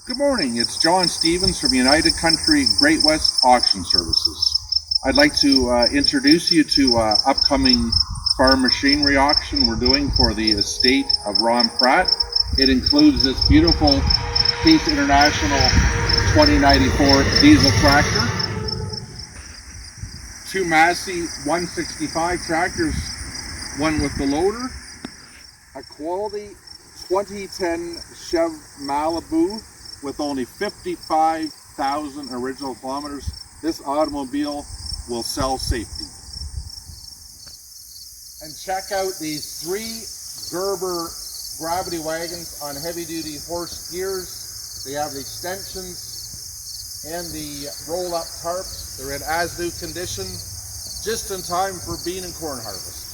Good morning, it's John Stevens from United Country Great West Auction Services. I'd like to introduce you to upcoming farm machinery auction we're doing for the estate of Ron Pratt. It includes this beautiful Peace International 2094 diesel tractor, two Massey 165 tractors, one with the loader, a quality 2010 Chev Malibu with only 55,000 original kilometers. This automobile will sell safety. And check out these three Gerber gravity wagons on heavy-duty Horst gears. They have the extensions and the roll-up tarps. They're in as-new condition, just in time for bean and corn harvest.